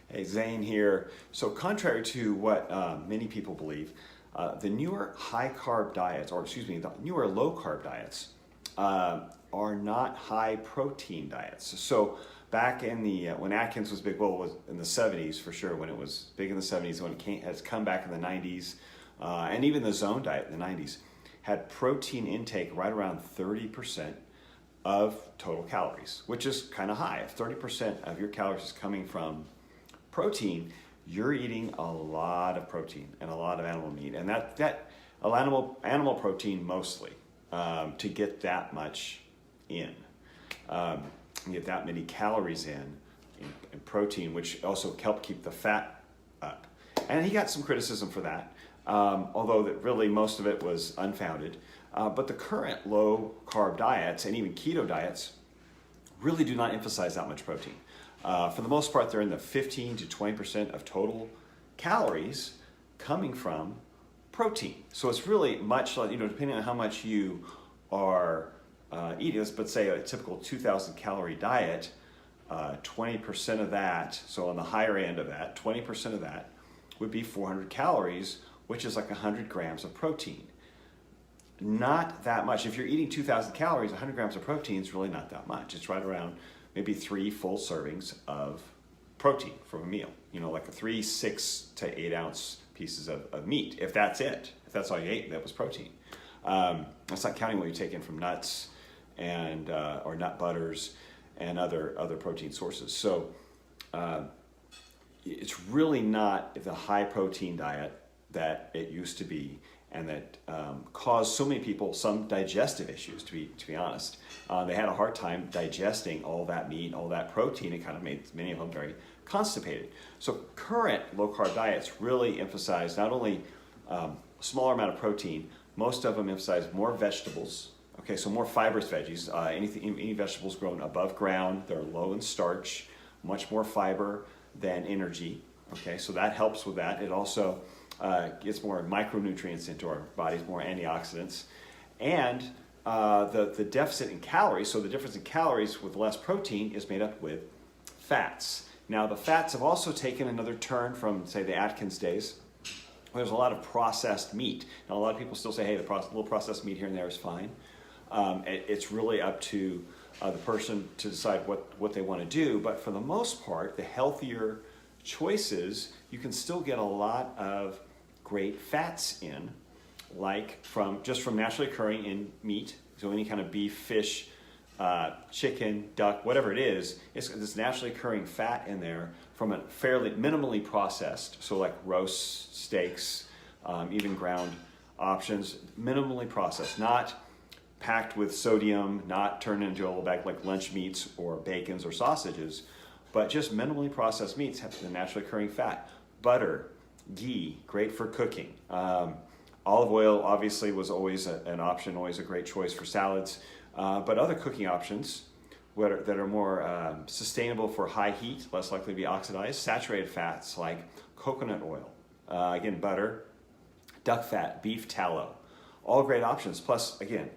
Hey, Zane here. So contrary to what many people believe, the newer high carb diets, or excuse me, the newer low carb diets are not high protein diets. So back in the, when Atkins was big, well, it was in the 70s for sure, when it was big in the 70s, when it has come back in the 90s, and even the Zone diet in the 90s, had protein intake right around 30% of total calories, which is kind of high. If 30% of your calories is coming from protein, you're eating a lot of protein and a lot of animal meat, and that animal protein mostly, to get that much in, get that many calories in protein, which also help keep the fat up. And he got some criticism for that, although that really most of it was unfounded. But the current low carb diets and even keto diets really do not emphasize that much protein. For the most part, they're in the 15 to 20% of total calories coming from protein. So it's really much like, depending on how much you are eating, let's say a typical 2,000 calorie diet, 20% of that, so on the higher end of that, 20% of that would be 400 calories, which is like 100 grams of protein. Not that much. If you're eating 2,000 calories, 100 grams of protein is really not that much. It's right around maybe 3 full servings of protein from a meal. Like a 3 6 to 8 ounce pieces of meat. If that's it, if that's all you ate, that was protein. That's not counting what you take in from nuts and or nut butters and other protein sources. So it's really not the high protein diet that it used to be, and that caused so many people some digestive issues, to be honest. They had a hard time digesting all that meat, all that protein. It kind of made many of them very constipated. So current low carb diets really emphasize not only a smaller amount of protein, most of them emphasize more vegetables. Okay, so more fibrous veggies. Any vegetables grown above ground, they're low in starch, much more fiber than energy. Okay, so that helps with that. It also gets more micronutrients into our bodies, more antioxidants, and the deficit in calories. So the difference in calories with less protein is made up with fats. Now the fats have also taken another turn from, say, the Atkins days. There's a lot of processed meat. Now a lot of people still say, hey, the little processed meat here and there is fine. It's really up to the person to decide what they want to do. But for the most part, the healthier choices, you can still get a lot of great fats in, like from naturally occurring in meat. So any kind of beef, fish, chicken, duck, whatever it is, it's this naturally occurring fat in there from a fairly minimally processed, so like roast steaks, even ground options, minimally processed, not packed with sodium, not turned into a little bag like lunch meats or bacons or sausages, but just minimally processed meats have the naturally occurring fat. Butter, ghee, great for cooking. Olive oil obviously was always an option, always a great choice for salads, but other cooking options that are more sustainable for high heat, less likely to be oxidized. Saturated fats like coconut oil, again, butter, duck fat, beef tallow, all great options. Plus, again,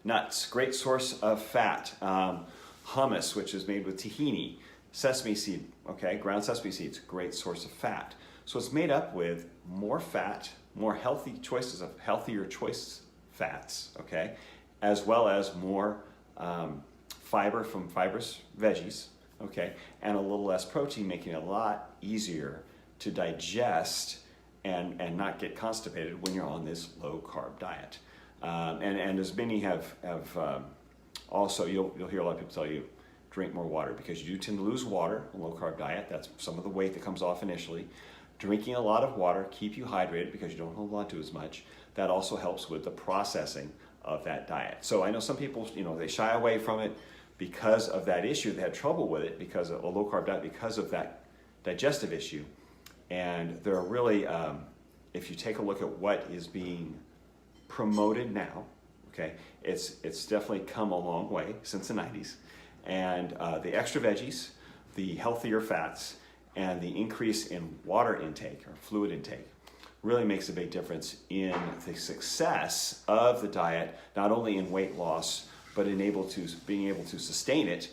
nuts, great source of fat. Hummus, which is made with tahini, sesame seed, okay, ground sesame seeds, great source of fat. So it's made up with more fat, more healthy choices of healthier choice fats, okay, as well as more fiber from fibrous veggies, okay, and a little less protein, making it a lot easier to digest and not get constipated when you're on this low carb diet. And as many have also, you'll hear a lot of people tell you, drink more water, because you do tend to lose water on a low carb diet. That's some of the weight that comes off initially. Drinking a lot of water, keep you hydrated because you don't hold on to as much. That also helps with the processing of that diet. So I know some people, they shy away from it because of that issue. They had trouble with it because of a low carb diet, because of that digestive issue. And there are really, if you take a look at what is being promoted now, okay, it's definitely come a long way since the 90s. And the extra veggies, the healthier fats, and the increase in water intake or fluid intake really makes a big difference in the success of the diet, not only in weight loss, but in being able to sustain it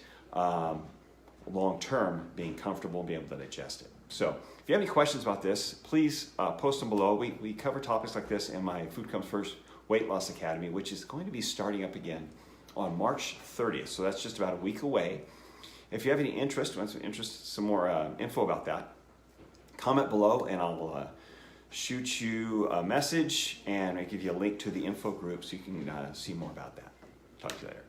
long term being comfortable and being able to digest it. So if you have any questions about this, please post them below. We cover topics like this in my Food Comes First Weight Loss Academy, which is going to be starting up again on March 30th. So that's just about a week away. If you have any interest, some more info about that, comment below and I'll shoot you a message and I give you a link to the info group so you can see more about that. Talk to you later.